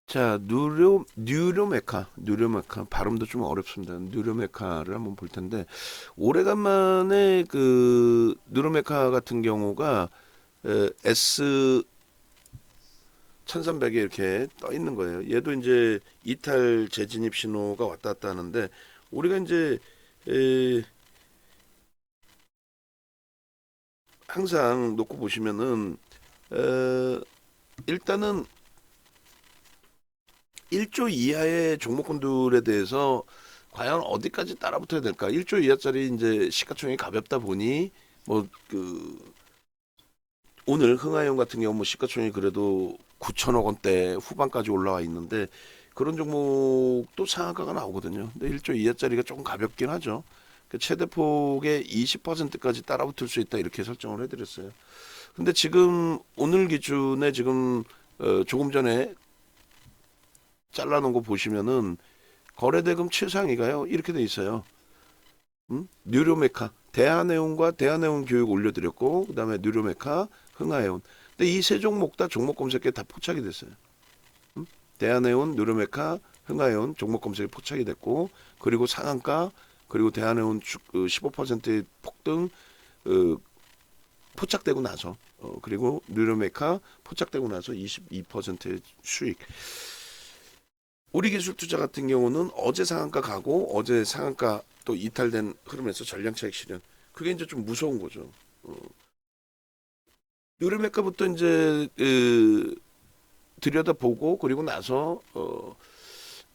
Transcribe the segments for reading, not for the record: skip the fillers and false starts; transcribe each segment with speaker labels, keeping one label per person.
Speaker 1: 자, 뉴로메카 발음도 좀 어렵습니다. 뉴로메카를 한번 볼 텐데 오래간만에 그 뉴로메카 같은 경우가 S 1300에 이렇게 떠 있는 거예요. 얘도 이제 이탈 재진입 신호가 왔다 갔다 하는데 우리가 이제 에, 항상 놓고 보시면은 어, 일단은 1조 이하의 종목군들에 대해서 과연 어디까지 따라붙어야 될까? 1조 이하짜리 이제 시가총액이 가볍다 보니 뭐 그 오늘 흥하용 같은 경우 뭐 시가총액이 그래도 9천억 원대 후반까지 올라와 있는데 그런 종목도 상한가가 나오거든요. 근데 1조 이하짜리가 조금 가볍긴 하죠. 그 최대 폭의 20%까지 따라붙을 수 있다 이렇게 설정을 해드렸어요. 근데 지금 오늘 기준에 지금 조금 전에 잘라놓은 거 보시면은 거래대금 최상위가요 이렇게 돼 있어요. 뉴로메카 대한해운과 대한해운 교육 올려드렸고 그다음에 뉴로메카 흥하해운. 근데 이 세 종목 다 종목 검색에 다 포착이 됐어요. 대한해운, 뉴로메카, 흥하해운 종목 검색에 포착이 됐고 그리고 상한가 그리고 대한해운 15%의 폭등 포착되고 나서 그리고 뉴로메카 포착되고 나서 22%의 수익. 우리 기술 투자 같은 경우는 어제 상한가 가고 어제 상한가 또 이탈된 흐름에서 전량 차익 실현. 그게 이제 좀 무서운 거죠. 유럽메카부터 이제 들여다보고 그리고 나서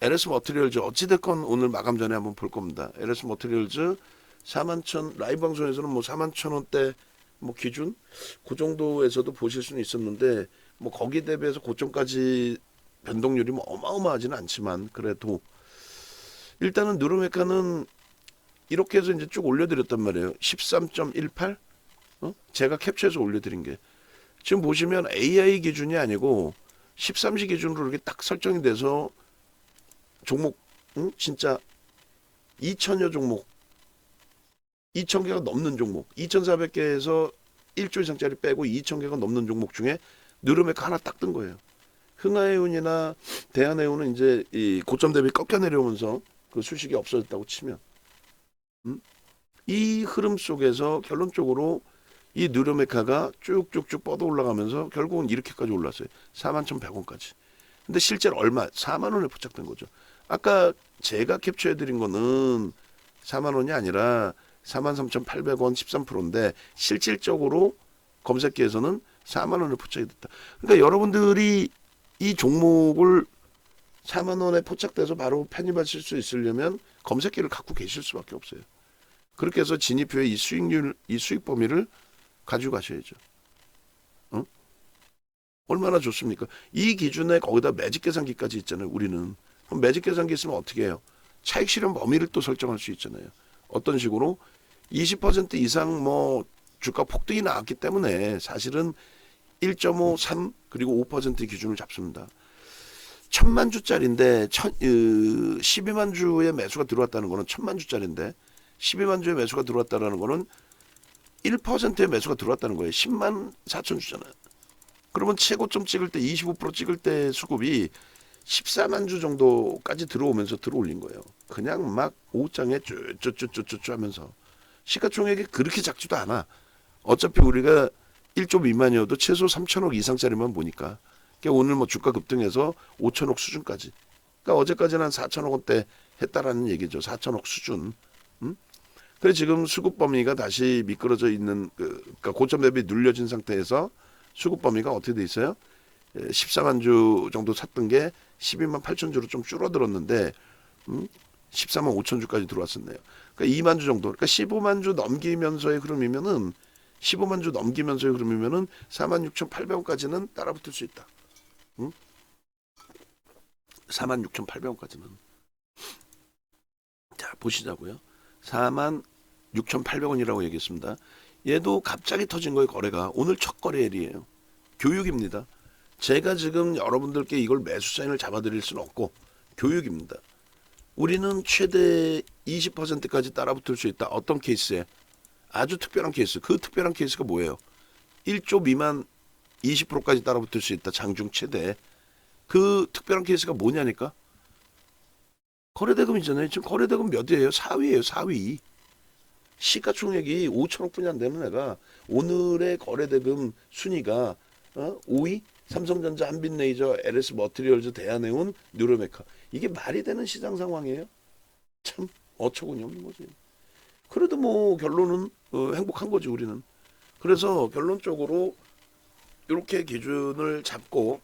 Speaker 1: LS 머티리얼즈 어찌됐건 오늘 마감 전에 한번 볼 겁니다. LS 머티리얼즈 4만 천 라이브 방송에서는 뭐 4만 천 원대 뭐 기준 그 정도에서도 보실 수는 있었는데 뭐 거기 대비해서 고점까지 변동률이 뭐 어마어마하지는 않지만 그래도 일단은 누르메카는 이렇게 해서 이제 쭉 올려드렸단 말이에요. 13.18 제가 캡처해서 올려드린 게 지금 보시면 AI 기준이 아니고 13시 기준으로 이렇게 딱 설정이 돼서 종목 진짜 2천여 종목 2천 개가 넘는 종목 2,400개에서 1조 이상짜리 빼고 2천 개가 넘는 종목 중에 누르메카 하나 딱 뜬 거예요. 흥하해운이나 대한해운은 이제 이 고점 대비 꺾여 내려오면서 그 수식이 없어졌다고 치면 이 흐름 속에서 결론적으로 이 누르메카가 쭉쭉쭉 뻗어 올라가면서 결국은 이렇게까지 올랐어요. 41,100원까지. 근데 실제로 얼마? 4만 원에 포착된 거죠. 아까 제가 캡처해드린 거는 4만 원이 아니라 43,800원 13%인데 실질적으로 검색기에서는 4만 원에 포착이 됐다. 그러니까 여러분들이 이 종목을 4만 원에 포착돼서 바로 편입하실 수 있으려면 검색기를 갖고 계실 수밖에 없어요. 그렇게 해서 진입 후에 이 수익률, 이 수익 범위를 가지고 가셔야죠. 어? 얼마나 좋습니까? 이 기준에 거기다 매직 계산기까지 있잖아요. 우리는. 그럼 매직 계산기 있으면 어떻게 해요? 차익 실현 범위를 또 설정할 수 있잖아요. 어떤 식으로 20% 이상 뭐 주가 폭등이 나왔기 때문에 사실은 1.5, 3 그리고 5% 기준을 잡습니다. 1,000만 주짜리인데 12만 주의 매수가 들어왔다는 거는 1,000만 주짜리인데 12만 주의 매수가 들어왔다는 거는 1%의 매수가 들어왔다는 거예요. 10만 4천 주잖아요. 그러면 최고점 찍을 때 25% 찍을 때 수급이 14만 주 정도까지 들어오면서 들어올린 거예요. 그냥 막 오장에 쭈쭈쭈쭈쭈 하면서 시가총액이 그렇게 작지도 않아. 어차피 우리가 1조 미만이어도 최소 3천억 이상짜리만 보니까 그러니까 오늘 뭐 주가 급등해서 5천억 수준까지. 그러니까 어제까지는 한 4천억 원대 했다라는 얘기죠. 4천억 수준. 그래 지금 수급 범위가 다시 미끄러져 있는 그러니까 고점 대비 눌려진 상태에서 수급 범위가 어떻게 돼 있어요? 14만 주 정도 샀던 게 12만 8천 주로 좀 줄어들었는데 14만 5천 주까지 들어왔었네요. 그러니까 2만 주 정도. 그러니까 15만 주 넘기면서의 흐름이면은 15만 주 넘기면서의 흐름이면은 46,800원까지는 따라붙을 수 있다. 46,800원까지는. 자, 보시자고요. 46,800원이라고 얘기했습니다. 얘도 갑자기 터진 거예요, 거래가. 오늘 첫 거래일이에요. 교육입니다. 제가 지금 여러분들께 이걸 매수 사인을 잡아드릴 수는 없고 교육입니다. 우리는 최대 20%까지 따라붙을 수 있다. 어떤 케이스에? 아주 특별한 케이스. 그 특별한 케이스가 뭐예요? 1조 미만 20%까지 따라붙을 수 있다. 장중 최대. 그 특별한 케이스가 뭐냐니까? 거래대금이잖아요. 지금 거래대금 몇이에요? 4위예요. 4위. 시가총액이 5천억 분이 안 되는 애가 오늘의 거래대금 순위가 5위? 삼성전자, 한빛레이저, LS 머티리얼즈, 대한해운, 뉴로메카. 이게 말이 되는 시장 상황이에요? 참 어처구니 없는 거지. 그래도 뭐 결론은 행복한 거지 우리는. 그래서 결론적으로 이렇게 기준을 잡고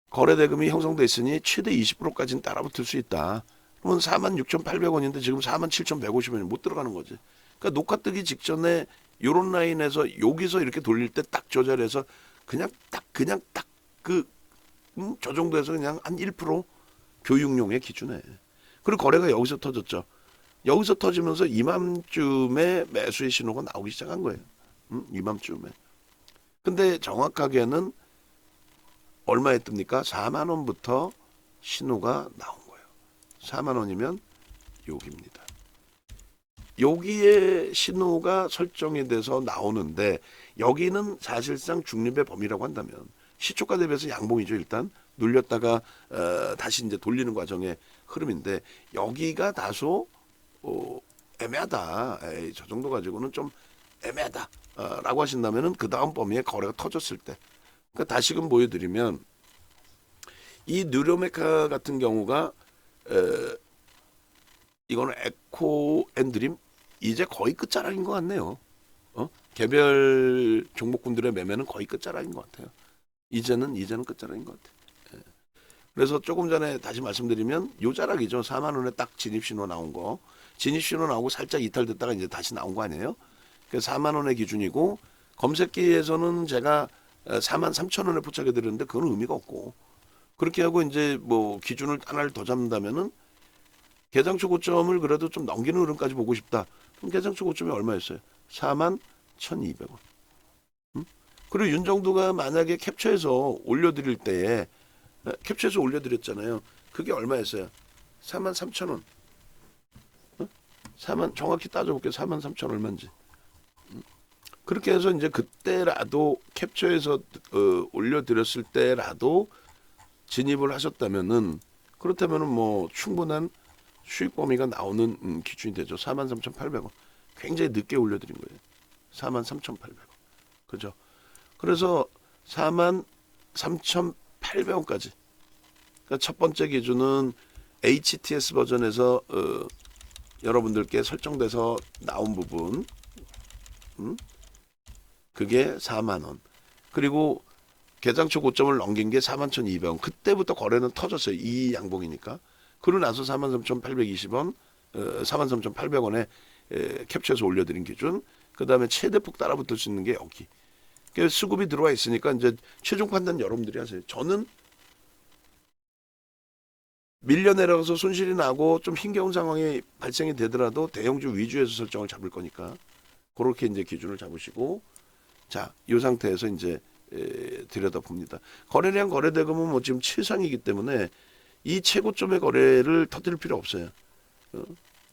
Speaker 1: 거래대금이 형성돼 있으니 최대 20%까지는 따라붙을 수 있다. 그러면 46,800원인데 지금 47,150원이 못 들어가는 거지. 그러니까 녹화 뜨기 직전에 요런 라인에서 여기서 이렇게 돌릴 때 딱 저 자리에서 그냥 딱 저 정도에서 그냥 한 1% 교육용의 기준에. 그리고 거래가 여기서 터졌죠. 여기서 터지면서 이맘쯤에 매수의 신호가 나오기 시작한 거예요. 이맘쯤에. 근데 정확하게는 얼마에 뜹니까? 4만 원부터 신호가 나온 거예요. 4만 원이면 여기입니다. 여기에 신호가 설정이 돼서 나오는데 여기는 사실상 중립의 범위라고 한다면 시초가 대비해서 양봉이죠. 일단 눌렸다가 다시 이제 돌리는 과정의 흐름인데 여기가 다소 애매하다. 에이, 저 정도 가지고는 좀 애매하다. 라고 하신다면은 그 다음 범위에 거래가 터졌을 때. 그러니까 다시금 보여드리면 이 뉴로메카 같은 경우가 이거는 에코 앤 드림 이제 거의 끝자락인 것 같네요. 개별 종목군들의 매매는 거의 끝자락인 것 같아요. 이제는 끝자락인 것 같아요. 예. 그래서 조금 전에 다시 말씀드리면 요 자락이죠. 4만 원에 딱 진입신호 나온 거. 진입신호 나오고 살짝 이탈됐다가 이제 다시 나온 거 아니에요? 그래서 4만 원의 기준이고 검색기에서는 제가 4만 3천 원에 포착해 드렸는데 그건 의미가 없고 그렇게 하고 이제 뭐 기준을 하나를 더 잡는다면은 개장초 고점을 그래도 좀 넘기는 흐름까지 보고 싶다. 그럼 개장초 고점이 얼마였어요? 4만 1,200원. 그리고 윤정두가 만약에 캡처해서 올려드릴 때에 캡처해서 올려드렸잖아요. 그게 얼마였어요? 4만 3천 원. 4만 정확히 따져볼게요. 4만 3천 얼마인지. 그렇게 해서 이제 그때라도 캡처해서 올려드렸을 때라도 진입을 하셨다면은 그렇다면은 뭐 충분한 수익 범위가 나오는 기준이 되죠. 43,800원. 굉장히 늦게 올려드린 거예요. 43,800원. 그죠? 그래서 43,800원까지. 그러니까 첫 번째 기준은 HTS 버전에서 여러분들께 설정돼서 나온 부분. 그게 4만 원. 그리고 개장초 고점을 넘긴 게 41,200원. 그때부터 거래는 터졌어요. 이 양봉이니까. 그러고 나서 43,820원, 43,800원에 캡처해서 올려드린 기준. 그 다음에 최대폭 따라붙을 수 있는 게 여기. 그래서 수급이 들어와 있으니까 이제 최종 판단 여러분들이 하세요. 저는 밀려 내려가서 손실이 나고 좀 힘겨운 상황이 발생이 되더라도 대형주 위주에서 설정을 잡을 거니까 그렇게 이제 기준을 잡으시고 자, 이 상태에서 이제 들여다봅니다. 거래량 거래대금은 뭐 지금 최상이기 때문에 이 최고점의 거래를 터뜨릴 필요 없어요.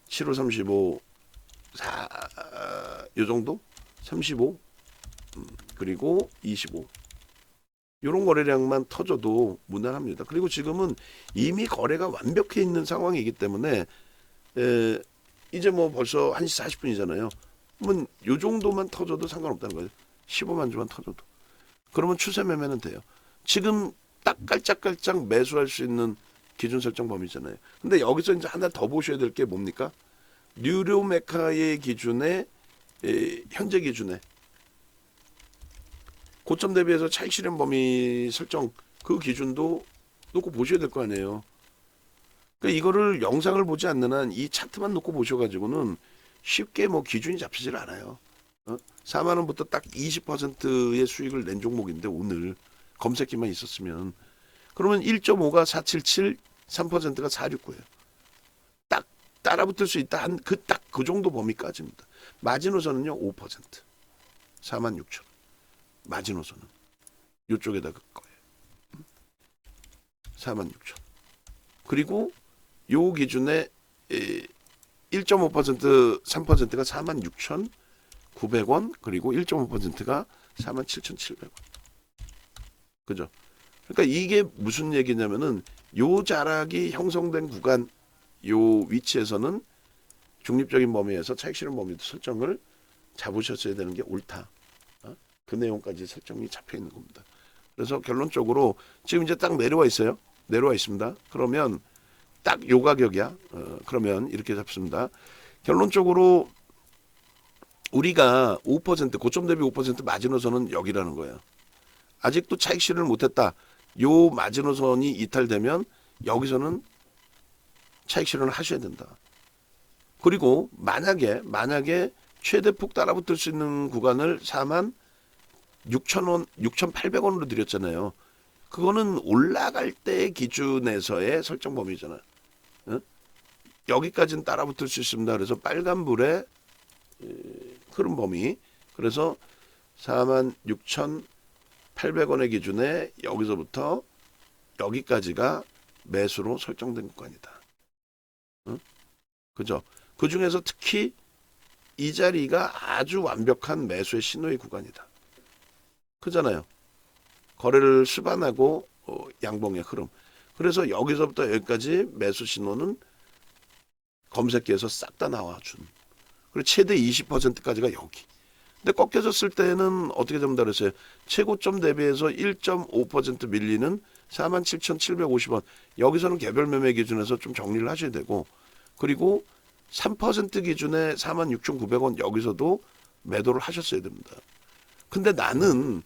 Speaker 1: 7호 35, 4, 요 정도? 35, 그리고 25. 이런 거래량만 터져도 무난합니다. 그리고 지금은 이미 거래가 완벽해 있는 상황이기 때문에 이제 뭐 벌써 1시 40분이잖아요. 그러면 요 정도만 터져도 상관없다는 거죠. 15만 주만 터져도. 그러면 추세 매매는 돼요. 지금 딱 깔짝깔짝 매수할 수 있는 기준 설정 범위잖아요. 근데 여기서 이제 하나 더 보셔야 될 게 뭡니까? 뉴로메카의 기준에 현재 기준에 고점 대비해서 차익 실현 범위 설정 그 기준도 놓고 보셔야 될 거 아니에요. 그러니까 이거를 영상을 보지 않는 한 이 차트만 놓고 보셔가지고는 쉽게 뭐 기준이 잡히질 않아요. 4만 원부터 딱 20%의 수익을 낸 종목인데 오늘 검색기만 있었으면 그러면 1.5가 477, 3%가 469예요. 딱 따라붙을 수 있다 한 그 정도 범위까지입니다. 마지노선은요 5%. 4만 6천. 마지노선은 이쪽에다 그 거예요. 4만 6천. 그리고 요 기준에 1.5% 3%가 4만 6천 900원 그리고 1.5%가 47,700원. 그죠? 그러니까 이게 무슨 얘기냐면은 요 자락이 형성된 구간 요 위치에서는 중립적인 범위에서 차익 실현 범위 설정을 잡으셨어야 되는 게 옳다. 그 내용까지 설정이 잡혀 있는 겁니다. 그래서 결론적으로 지금 이제 딱 내려와 있어요. 내려와 있습니다. 그러면 딱 요 가격이야. 그러면 이렇게 잡습니다. 결론적으로 우리가 5% 고점 대비 5% 마지노선은 여기라는 거예요. 아직도 차익 실현을 못했다. 요 마지노선이 이탈되면 여기서는 차익 실현을 하셔야 된다. 그리고 만약에 최대폭 따라붙을 수 있는 구간을 46,000원, 6,800원으로 드렸잖아요. 그거는 올라갈 때 기준에서의 설정 범위잖아요. 어? 여기까지는 따라붙을 수 있습니다. 그래서 빨간불에 흐름 범위. 그래서 46,800원의 기준에 여기서부터 여기까지가 매수로 설정된 구간이다. 그죠? 그 중에서 특히 이 자리가 아주 완벽한 매수의 신호의 구간이다. 그잖아요. 거래를 수반하고 양봉의 흐름. 그래서 여기서부터 여기까지 매수 신호는 검색기에서 싹 다 나와준. 그리고 최대 20%까지가 여기. 근데 꺾여졌을 때는 어떻게 된다 그랬어요? 최고점 대비해서 1.5% 밀리는 47,750원. 여기서는 개별 매매 기준에서 좀 정리를 하셔야 되고, 그리고 3% 기준에 46,900원 여기서도 매도를 하셨어야 됩니다. 근데 나는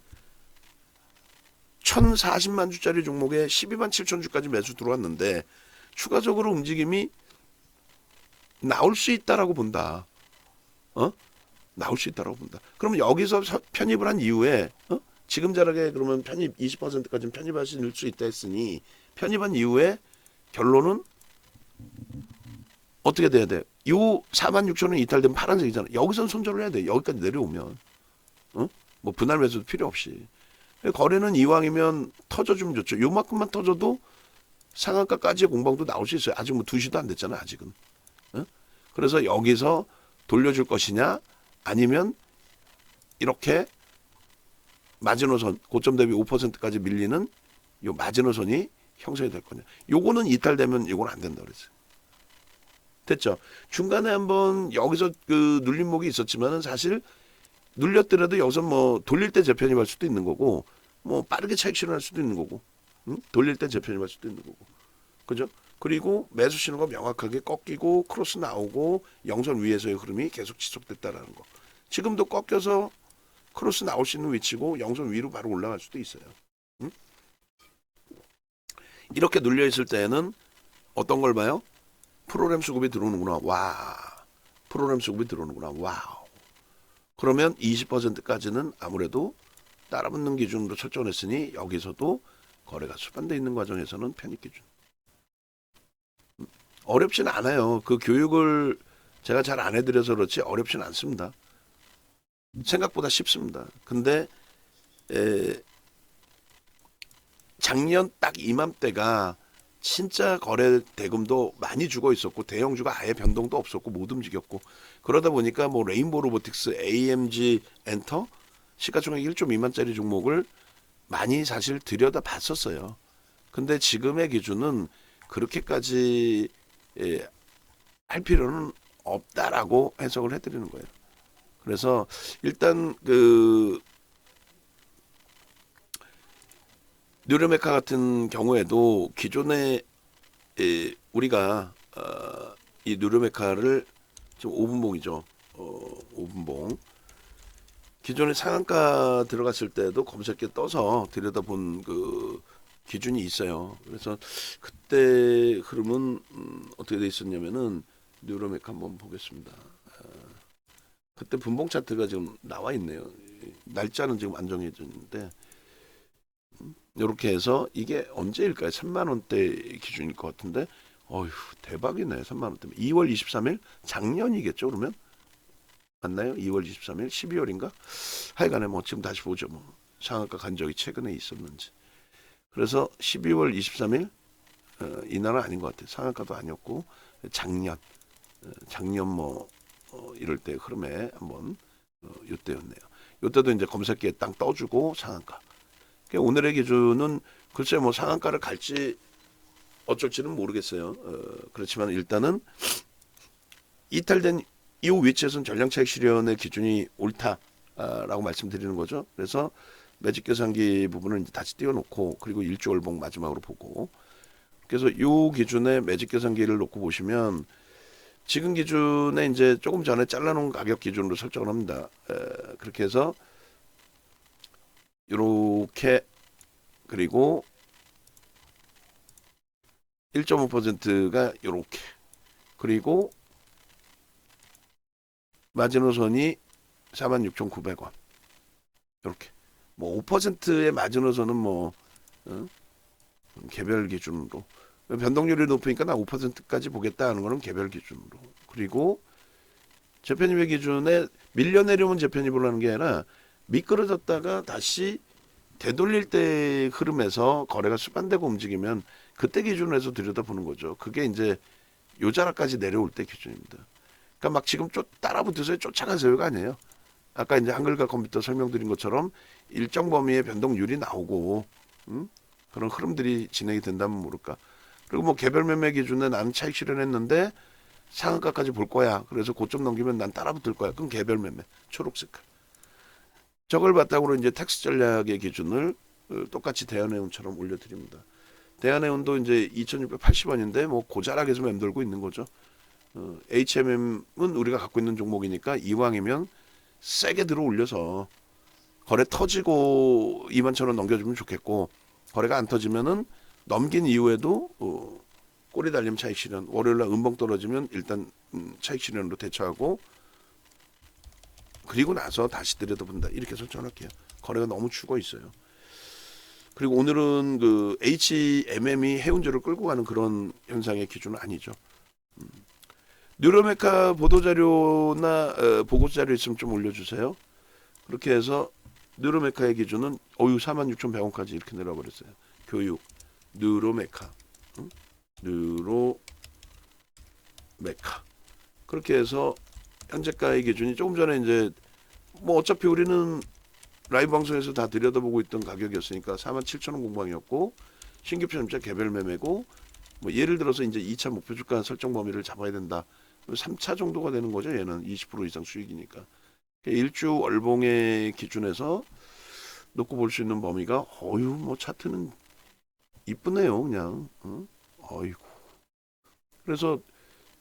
Speaker 1: 1,040만 주짜리 종목에 12만 7천 주까지 매수 들어왔는데 추가적으로 움직임이 나올 수 있다라고 본다. 나올 수 있다라고 본다. 그러면 여기서 편입을 한 이후에 지금 자락에 그러면 편입 20%까지는 편입하실 수 있다 했으니 편입한 이후에 결론은 어떻게 돼야 돼? 요 46,000원 이탈되면 파란색이잖아. 여기선 손절을 해야 돼. 여기까지 내려오면. 뭐 분할 매수도 필요 없이. 거래는 이왕이면 터져주면 좋죠. 요만큼만 터져도 상한가까지의 공방도 나올 수 있어요. 아직 뭐 2시도 안 됐잖아, 아직은. 그래서 여기서 돌려줄 것이냐, 아니면 이렇게 마지노선, 고점 대비 5%까지 밀리는 요 마지노선이 형성이 될 거냐. 요거는 이탈되면 요건 안 된다 그랬어요. 됐죠? 중간에 한번 여기서 그 눌림목이 있었지만은 사실 눌렸더라도 여기서 뭐 돌릴 때 재편입할 수도 있는 거고, 뭐 빠르게 차익 실현할 수도 있는 거고, 돌릴 때 재편입할 수도 있는 거고, 그죠? 그리고 매수 신호가 명확하게 꺾이고 크로스 나오고 영선 위에서의 흐름이 계속 지속됐다라는 거. 지금도 꺾여서 크로스 나올 수 있는 위치고 영선 위로 바로 올라갈 수도 있어요. 이렇게 눌려 있을 때는 어떤 걸 봐요? 프로그램 수급이 들어오는구나. 와. 프로그램 수급이 들어오는구나. 와우. 그러면 20%까지는 아무래도 따라붙는 기준으로 설정했으니 여기서도 거래가 수반되어 있는 과정에서는 편입 기준. 어렵진 않아요. 그 교육을 제가 잘 안 해드려서 그렇지 어렵진 않습니다. 생각보다 쉽습니다. 근데 작년 딱 이맘때가 진짜 거래 대금도 많이 죽어 있었고 대형주가 아예 변동도 없었고 못 움직였고 그러다 보니까 뭐 레인보우 로보틱스, AMG, 엔터 시가총액 1.2만짜리 종목을 많이 사실 들여다 봤었어요. 근데 지금의 기준은 그렇게까지 할 필요는 없다라고 해석을 해드리는 거예요. 그래서 일단 그 뉴르메카 같은 경우에도 기존에 우리가 이 뉴르메카를 지금 5분봉이죠. 5분봉. 기존에 상한가 들어갔을 때도 검색기에 떠서 들여다본 그 기준이 있어요. 그래서 그때 흐름은 어떻게 돼 있었냐면은 뉴로메카 한번 보겠습니다. 그때 분봉 차트가 지금 나와 있네요. 날짜는 지금 안 정해져 있는데 이렇게 해서 이게 언제일까요? 3만 원대 기준일 것 같은데 어휴 대박이네. 3만 원대. 2월 23일 작년이겠죠 그러면? 맞나요? 2월 23일 12월인가? 하여간에 뭐 지금 다시 보죠. 뭐 상한가 간 적이 최근에 있었는지. 그래서 12월 23일 이날은 아닌 것 같아요. 상한가도 아니었고 작년 뭐 이럴 때 흐름에 한번 이때였네요. 이때도 이제 검색기에 땅 떠주고 상한가. 그러니까 오늘의 기준은 글쎄 뭐 상한가를 갈지 어쩔지는 모르겠어요. 그렇지만 일단은 이탈된 이후 위치에서는 전량차익 실현의 기준이 옳다라고 말씀드리는 거죠. 그래서 매직 계산기 부분을 이제 다시 띄워놓고 그리고 일주 월봉 마지막으로 보고 그래서 이 기준에 매직 계산기를 놓고 보시면 지금 기준에 이제 조금 전에 잘라놓은 가격 기준으로 설정을 합니다. 그렇게 해서 이렇게 그리고 1.5%가 이렇게 그리고 마지노선이 46,900원 이렇게 뭐 5%의 마지노선은 뭐 개별 기준으로 변동률이 높으니까 나 5%까지 보겠다 하는 거는 개별 기준으로 그리고 재편입의 기준에 밀려 내려오면 재편입을 하는 게 아니라 미끄러졌다가 다시 되돌릴 때 흐름에서 거래가 수반되고 움직이면 그때 기준으로 해서 들여다보는 거죠. 그게 이제 요 자락까지 내려올 때 기준입니다. 그러니까 막 지금 따라붙으세요, 쫓아가세요가 아니에요. 아까 이제 한글과 컴퓨터 설명드린 것처럼 일정 범위의 변동률이 나오고 그런 흐름들이 진행이 된다면 모를까. 그리고 뭐 개별 매매 기준에 나는 차익 실현했는데 상한가까지 볼 거야. 그래서 고점 넘기면 난 따라붙을 거야. 그럼 개별 매매 초록색. 저걸 바탕으로 이제 텍스 전략의 기준을 똑같이 대한해운처럼 올려드립니다. 대한해운도 이제 2,680원인데 뭐 고자락에 좀 맴돌고 있는 거죠. HMM은 우리가 갖고 있는 종목이니까 이왕이면 세게 들어 올려서 거래 터지고 21,000원 넘겨주면 좋겠고 거래가 안 터지면은 넘긴 이후에도 꼬리 달림 차익 실현 월요일날 음봉 떨어지면 일단 차익 실현으로 대처하고 그리고 나서 다시 들여다본다 이렇게 설정할게요. 거래가 너무 죽어 있어요. 그리고 오늘은 그 HMM이 해운주를 끌고 가는 그런 현상의 기준은 아니죠. 뉴로메카 보도자료나 보고자료 있으면 좀 올려주세요. 그렇게 해서 뉴로메카의 기준은 46,100원까지 이렇게 내려버렸어요. 교육 뉴로메카 뉴로메카 그렇게 해서 현재가의 기준이 조금 전에 이제 뭐 어차피 우리는 라이브 방송에서 다 들여다보고 있던 가격이었으니까 47,000원 공방이었고 신규 편입자 개별 매매고 뭐 예를 들어서 이제 2차 목표 주가 설정 범위를 잡아야 된다. 3차 정도가 되는 거죠. 얘는 20% 이상 수익이니까. 일주 월봉의 기준에서 놓고 볼 수 있는 범위가 어유 뭐 차트는 이쁘네요. 그냥 어이구. 그래서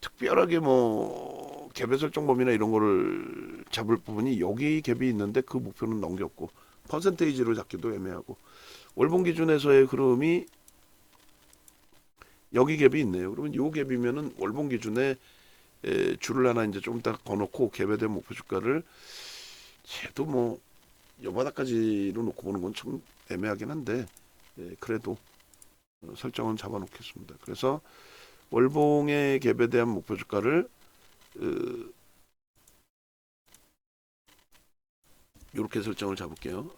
Speaker 1: 특별하게 뭐 갭의 설정 범위나 이런 거를 잡을 부분이 여기 갭이 있는데 그 목표는 넘겼고 퍼센테이지로 잡기도 애매하고 월봉 기준에서의 흐름이 여기 갭이 있네요. 그러면 요 갭이면은 월봉 기준에 줄을 하나 이제 좀 딱 거놓고 갭에 대한 목표 주가를 쟤도 뭐 여바닥까지로 놓고 보는 건 참 애매하긴 한데 그래도 설정은 잡아놓겠습니다. 그래서 월봉의 갭에 대한 목표 주가를 이렇게 설정을 잡을게요.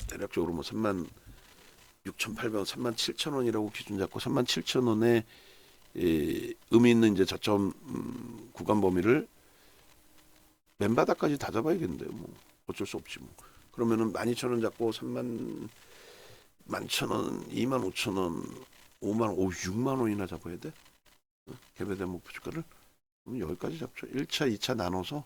Speaker 1: 대략적으로 뭐 36,800원, 37,000원이라고 기준 잡고 37,000원에 의미 있는 이제 저점 구간 범위를 맨바닥까지 다 잡아야겠는데 뭐 어쩔 수 없지 뭐. 그러면은 12,000원 잡고 31,000원, 25,000원, 5만, 6만 원이나 잡아야 돼. 갭에 대한 목표 주가를 그럼 여기까지 잡죠. 1차, 2차 나눠서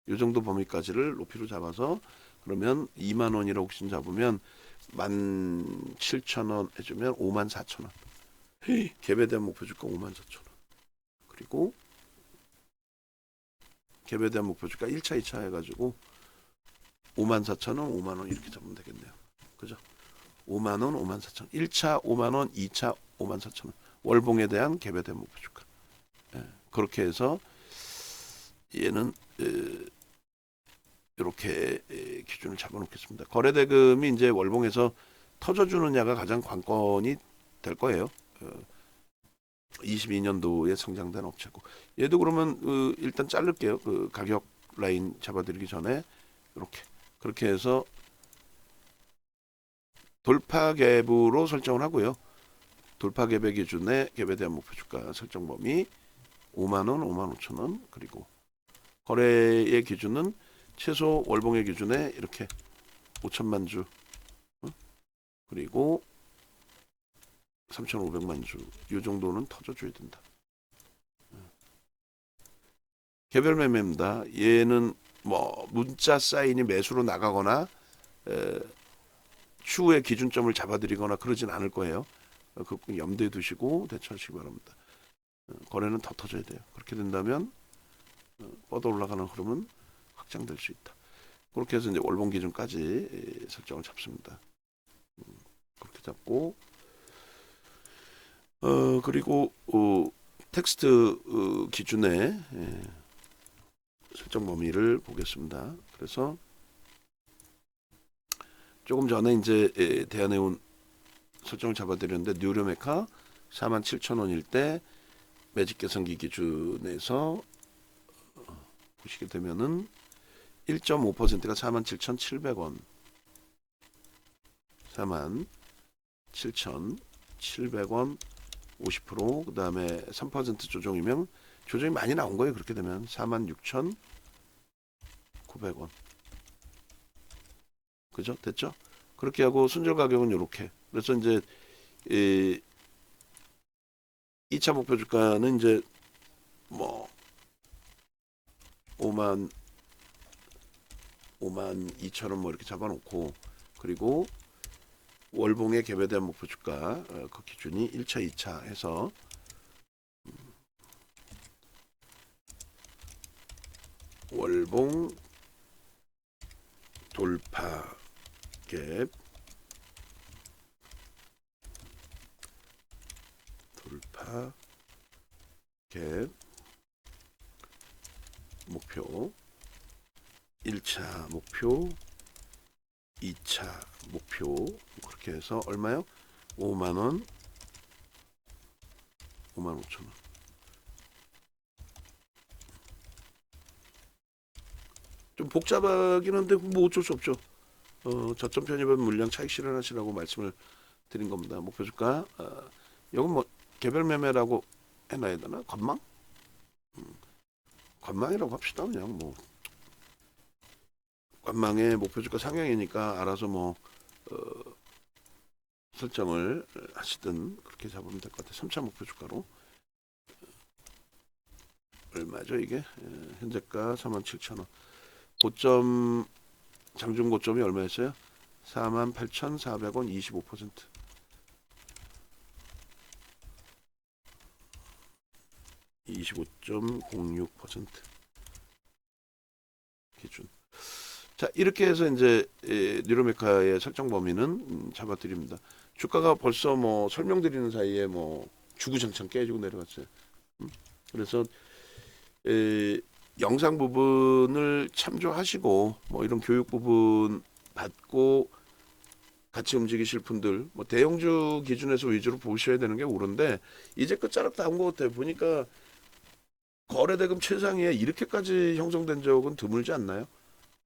Speaker 1: 이 정도 범위까지를 높이로 잡아서 그러면 2만 원이라고 기준 잡으면 17,000원 해주면 54,000원. 갭에 대한 목표 주가 54,000원. 그리고 갭에 대한 목표 주가 1차, 2차 해가지고 54,000원, 5만 원 이렇게 잡으면 되겠네요. 그죠? 5만 원, 54,000원. 1차 5만 원, 2차 54,000원. 월봉에 대한 갭에 대한 목표 주가. 그렇게 해서 얘는 이렇게 기준을 잡아놓겠습니다. 거래대금이 이제 월봉에서 터져주느냐가 가장 관건이 될 거예요. 22년도에 성장된 업체고. 얘도 그러면 일단 자를게요. 그 가격 라인 잡아드리기 전에 이렇게 그렇게 해서 돌파 갭으로 설정을 하고요. 돌파 갭의 기준에 갭에 대한 목표 주가 설정 범위 5만 원, 5만 5천 원 그리고 거래의 기준은 최소 월봉의 기준에 이렇게 5천만 주, 그리고 3,500만 주, 이 정도는 터져줘야 된다. 개별 매매입니다. 얘는 뭐 문자 사인이 매수로 나가거나 추후에 기준점을 잡아드리거나 그러진 않을 거예요. 그 염두에 두시고 대처하시기 바랍니다. 거래는 더 터져야 돼요. 그렇게 된다면 뻗어 올라가는 흐름은 확장될 수 있다. 그렇게 해서 이제 월봉 기준까지 설정을 잡습니다. 그렇게 잡고 그리고 텍스트 기준에 설정 범위를 보겠습니다. 그래서 조금 전에 이제 대한해운 설정을 잡아드렸는데 뉴로메카 47,000원일 때 매직 계산기 기준에서 보시게 되면은 1.5%가 47,700원, 47,700원 50%, 그 다음에 3% 조정이면 조정이 많이 나온 거예요. 그렇게 되면 46,900원. 그죠? 됐죠? 그렇게 하고 순절 가격은 이렇게. 그래서 이제 2차 목표 주가는 이제 뭐 5만 2천원 뭐 이렇게 잡아놓고, 그리고 월봉의 개별대한 목표 주가 그 기준이 1차, 2차 해서 월봉 돌파 갭 목표 1차 목표 2차 목표 그렇게 해서 얼마요? 5만원 5만 5천원. 좀 복잡하긴 한데 뭐 어쩔 수 없죠. 저점 편입은 물량 차익 실현하시라고 말씀을 드린 겁니다. 목표 주가 이건 뭐 개별 매매라고 해놔야 되나? 건망? 건망이라고 합시다. 그냥 뭐 건망의 목표 주가 상향이니까 알아서 뭐 설정을 하시든 그렇게 잡으면 될 것 같아요. 3차 목표 주가로 얼마죠 이게? 현재가 47,000원. 고점 장중 고점이 얼마였어요? 48,400원 25%. 25.06% 기준. 자, 이렇게 해서 이제 뉴로메카의 설정 범위는 잡아드립니다. 주가가 벌써 뭐 설명드리는 사이에 뭐 주구장창 깨지고 내려갔어요. 그래서 영상 부분을 참조하시고 뭐 이런 교육 부분 받고 같이 움직이실 분들 뭐 대형주 기준에서 위주로 보셔야 되는 게 옳은데 이제 끝자락 다 온 것 같아요. 보니까 거래대금 최상위에 이렇게까지 형성된 적은 드물지 않나요?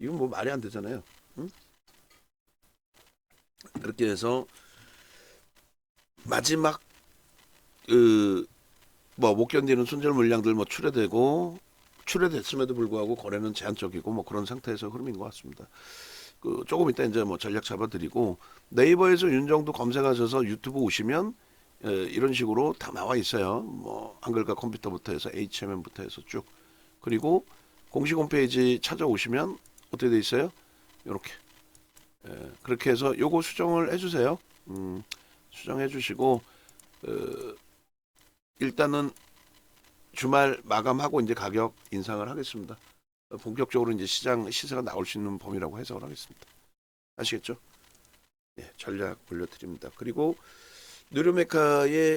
Speaker 1: 이건 뭐 말이 안 되잖아요. 응? 그렇게 해서 마지막 뭐 못 견디는 손절 물량들 뭐 출회됐음에도 불구하고 거래는 제한적이고 뭐 그런 상태에서 흐름인 것 같습니다. 조금 이따 이제 뭐 전략 잡아드리고 네이버에서 윤정도 검색하셔서 유튜브 오시면 이런 식으로 다 나와 있어요. 뭐 한글과 컴퓨터부터 해서 HMM부터 해서 쭉. 그리고 공식 홈페이지 찾아오시면 어떻게 돼 있어요? 이렇게 그렇게 해서 요거 수정을 해주세요. 수정해 주시고 일단은 주말 마감하고 이제 가격 인상을 하겠습니다. 본격적으로 이제 시세가 나올 수 있는 범위라고 해석을 하겠습니다. 아시겠죠? 네, 전략 올려드립니다. 그리고 뉴로메카의